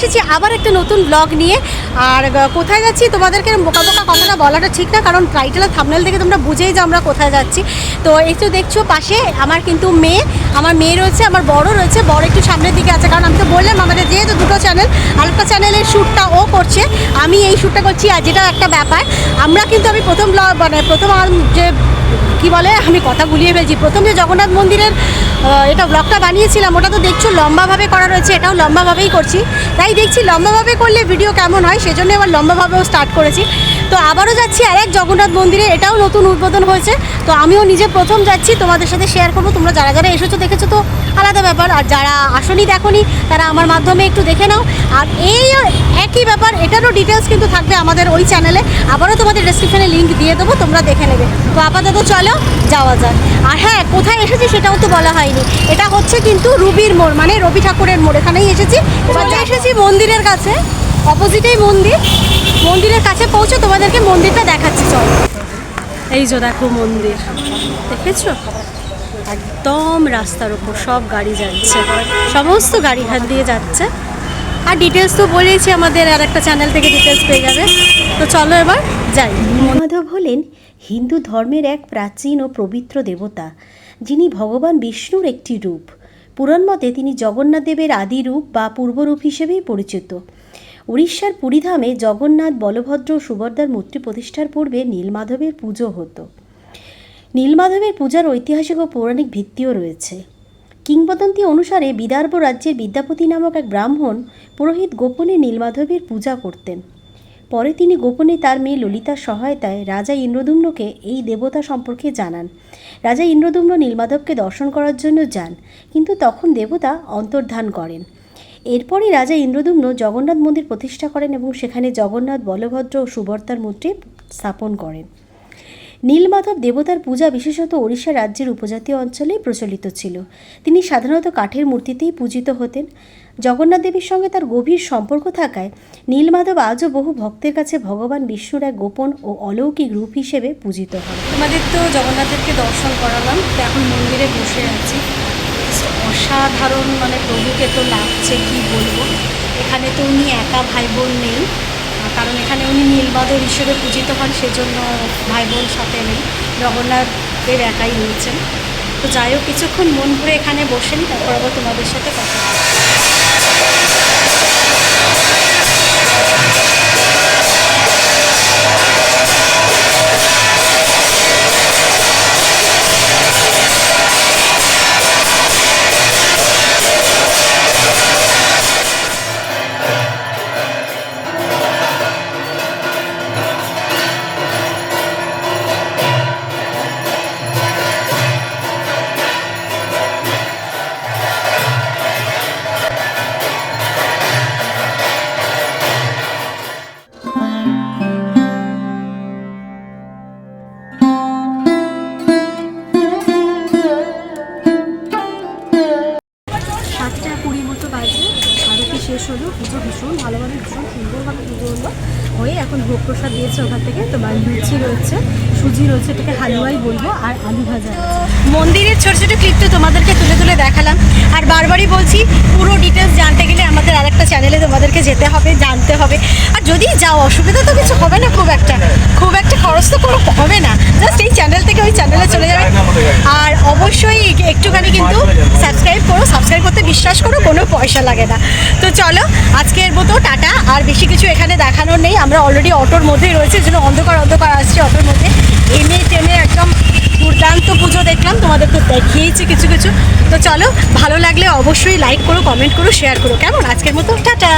এসেছি আবার একটা নতুন ব্লগ নিয়ে। আর কোথায় যাচ্ছি তোমাদেরকে বোকা বোকা কথাটা বলাটা ঠিক না, কারণ টাইটেল আর থাম্বনেল থেকে তোমরা বুঝেই যে আমরা কোথায় যাচ্ছি। তো এই তো দেখছো পাশে আমার কিন্তু আমার মেয়ে রয়েছে, আমার বড় রয়েছে। বড় একটু সামনের দিকে আছে, কারণ আমি তো বললাম আমাদের যেহেতু দুটো চ্যানেল, আরেকটা চ্যানেলের শ্যুটটা ও করছে, আমি এই শ্যুটটা করছি। আর যেটা একটা ব্যাপার, আমি প্রথম ব্লগ প্রথম যে কি বলে, আমি কথা গুলিয়ে ফেলছি, প্রথম যে জগন্নাথ মন্দিরের এটা ব্লগটা বানিয়েছিলাম, ওটা তো দেখছো লম্বাভাবে করা রয়েছে, এটাও লম্বাভাবেই করছি। তাই দেখছি লম্বাভাবে করলে ভিডিও কেমন হয়, সেজন্য আবার লম্বাভাবেও স্টার্ট করেছি। তো আবারও যাচ্ছি আরেক জগন্নাথ মন্দিরে, এটাও নতুন উদ্বোধন হয়েছে। তো আমিও নিজে প্রথম যাচ্ছি, তোমাদের সাথে শেয়ার করবো। তোমরা যারা যারা এসেছো দেখেছো তো আলাদা ব্যাপার, আর যারা আসনি দেখোনি তারা আমার মাধ্যমে একটু দেখে নাও। আর এই একই ব্যাপার, এটারও ডিটেলস কিন্তু থাকবে আমাদের ওই চ্যানেলে, আবারও তোমাদের ডেসক্রিপশনে লিঙ্ক দিয়ে দেবো, তোমরা দেখে নেবে। তো আপাতত চলো যাওয়া যায়। আর হ্যাঁ, কোথায় এসেছি সেটাও তো বলা হয়নি, এটা হচ্ছে কিন্তু রুবির মোড়, মানে রবি ঠাকুরের মোড়, এখানেই এসেছি। এবার এসেছি মন্দিরের কাছে, অপোজিটেই মন্দিরের কাছে পৌঁছে তোমাদেরকে মন্দিরটা দেখাচ্ছি। চলো, এই যে দেখো মন্দির, দেখেছো একদম রাস্তার ওপর সব গাড়ি যাচ্ছে, সমস্ত গাড়ি হাত দিয়ে যাচ্ছে। আর ডিটেলস তো বলেইছি, আমাদের আর একটা চ্যানেল থেকে ডিটেলস পেয়ে যাবে। তো চলো এবার যাই। মহাদেব হলেন হিন্দু ধর্মের এক প্রাচীন ও পবিত্র দেবতা, যিনি ভগবান বিষ্ণুর একটি রূপ। পুরাণ মতে তিনি জগন্নাথ দেবের আদি রূপ বা পূর্বরূপ হিসেবেই পরিচিত। উড়িষ্যার পুরীধামে জগন্নাথ, বলভদ্র ও সুভদ্রার মূর্তি প্রতিষ্ঠার পূর্বে নীলমাধবের পুজো হতো। নীলমাধবের পূজার ঐতিহাসিক ও পৌরাণিক ভিত্তিও রয়েছে। কিংবদন্তি অনুসারে বিদর্ভ রাজ্যের বিদ্যাপতি নামক এক ব্রাহ্মণ পুরোহিত গোপনে নীলমাধবের পূজা করতেন। পরে তিনি গোপনে তার মেয়ে ললিতার সহায়তায় রাজা ইন্দ্রদ্যুম্নকে এই দেবতা সম্পর্কে জানান। রাজা ইন্দ্রদ্যুম্ন নীলমাধবকে দর্শন করার জন্য যান, কিন্তু তখন দেবতা অন্তর্ধান করেন। এরপরই রাজা ইন্দ্রদ্যুম্ন জগন্নাথ মন্দির প্রতিষ্ঠা করেন এবং সেখানে জগন্নাথ, বলভদ্র ও সুভদ্রার মূর্তি স্থাপন করেন। নীলমাধব দেবতার পূজা বিশেষত ওড়িশা রাজ্যের উপজাতীয় অঞ্চলেই প্রচলিত ছিল। তিনি সাধারণত কাঠের মূর্তিতেই পূজিত হতেন। জগন্নাথ দেবের সঙ্গে তার গভীর সম্পর্ক থাকায় নীলমাধব আজও বহু ভক্তের কাছে ভগবান বিষ্ণুর এক গোপন ও অলৌকিক রূপ হিসেবে পূজিত হয়। তোমাদের তো জগন্নাথদেরকে দর্শন করালাম, তো এখন মন্দিরে বসে আছি। অসাধারণ, মানে প্রভুকে তো লাগছে কি বলবো। এখানে তো উনি একা, ভাই বোন নেই, কারণ এখানে উনি নীলমাধব হিসেবে পূজিত হন, সেজন্য ভাই বোন সাথে নেই, জগন্নাথের একাই রয়েছেন। তো যাই হোক, কিছুক্ষণ মন ভরে এখানে বসেন, তারপর আবার তোমাদের সাথে কথা বলবো। শেষ হলো, পুজো ভীষণ ভালোভাবে, ভীষণ সুন্দরভাবে পুজো হলো হয়ে এখন ভোগ প্রসাদ দিয়েছে ওখান থেকে। তোমার লুচি রয়েছে, সুজি রয়েছে, এটাকে হালুয়াই বলবো, আর আলু ভাজা। মন্দিরের ছোটো ছোটো ক্লিপ তো তোমাদেরকে তুলে তুলে দেখালাম। আর বারবারই বলছি, পুরো ডিটেলস জানতে গেলে আমাদের আরেকটা চ্যানেলে তোমাদেরকে যেতে হবে, জানতে হবে। আর যদি যাও, অসুবিধা তো কিছু হবে না, খুব একটা খরচ তো কোনো হবে না, জাস্ট এই চ্যানেল থেকে ওই চ্যানেলে চলে যাবে। আর অবশ্যই একটুখানি কিন্তু সাবস্ক্রাইব করো, সাবস্ক্রাইব করতে বিশ্বাস করো, কোনো পয়সা লাগে না। তো চলো আজকের মতো টাটা। আর বেশি কিছু এখানে দেখানোর নেই, আমরা অলরেডি অটোর মধ্যেই রয়েছে, যেন অন্ধকার আসছে অটোর মধ্যে। এমনি টেনে একদম দুর্দান্ত পুজো দেখলাম, তোমাদেরকে দেখিয়েছি কিছু কিছু। তো চলো, ভালো লাগলে অবশ্যই লাইক করো, কমেন্ট করো, শেয়ার করো। কেমন, আজকের মতো টাটা।